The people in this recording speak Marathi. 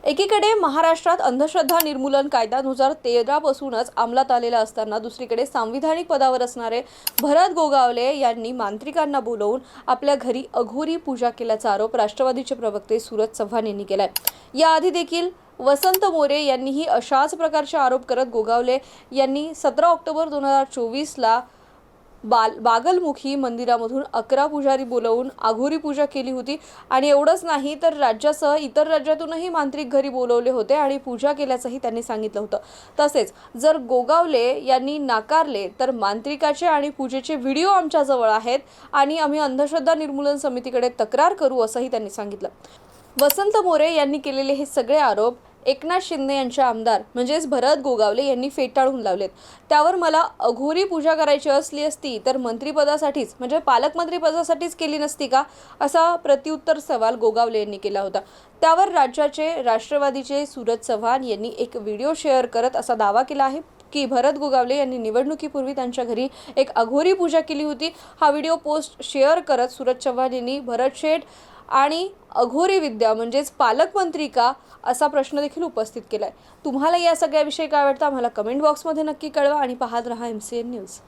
एकीकडे महाराष्ट्रात अंधश्रद्धा निर्मूलन कायदा 2013 पासूनच अंमलात आलेला असताना दुसरीकडे सांविधानिक पदावर असणारे भरत गोगावले यांनी मांत्रिकांना बोलवून आपल्या घरी अघोरी पूजा केल्याचा आरोप राष्ट्रवादीचे प्रवक्ते सूरज चव्हाण यांनी केलाय। याआधी देखील वसंत मोरे यांनीही अशाच प्रकारचे आरोप करत गोगावले यांनी 17 ऑक्टोबर 2024 ला बागलमुखी मंदिरामधून 11 पुजारी बोलवून अघोरी पूजा केली होती आणि एवढंच नाही तर राज्यासह इतर राज्यातूनही मांत्रिक घरी बोलवले होते आणि पूजा केल्याचंही त्यांनी सांगितलं होतं। तसेच जर गोगावले यांनी नाकारले तर मांत्रिकाचे आणि पूजेचे व्हिडिओ आमच्याजवळ आहेत आणि आम्ही अंधश्रद्धा निर्मूलन समितीकडे तक्रार करू असंही त्यांनी सांगितलं। वसंत मोरे यांनी केलेले हे सगळे आरोप एकनाथ शिंदे यांचे आमदार म्हणजेच भरत गोगावले यांनी फेटाळून लावलेत। त्यावर मला अघोरी पूजा करायची असती तर मंत्रिपदासाठीच म्हणजे पालकमंत्रीपदासाठीच केली नसती का, असा प्रत्युत्तर सवाल गोगावले यांनी केला होता। त्यावर राज्याचे राष्ट्रवादीचे सूरज चव्हाण यांनी एक व्हिडिओ शेअर करत असा दावा केला आहे की भरत गोगावले यांनी निवडणुकीपूर्वी त्यांच्या घरी एक अघोरी पूजा केली होती। हा व्हिडिओ पोस्ट शेअर करत सूरज चव्हाण यांनी भरत शेठ आणि अघोरी विद्या म्हणजेच पालकमंत्री का असा प्रश्न देखील उपस्थित केलाय। तुम्हाला या सगळ्याविषयी काय वाटतं आम्हाला कमेंट बॉक्समध्ये नक्की कळवा आणि पाहत रहा MCN न्यूज।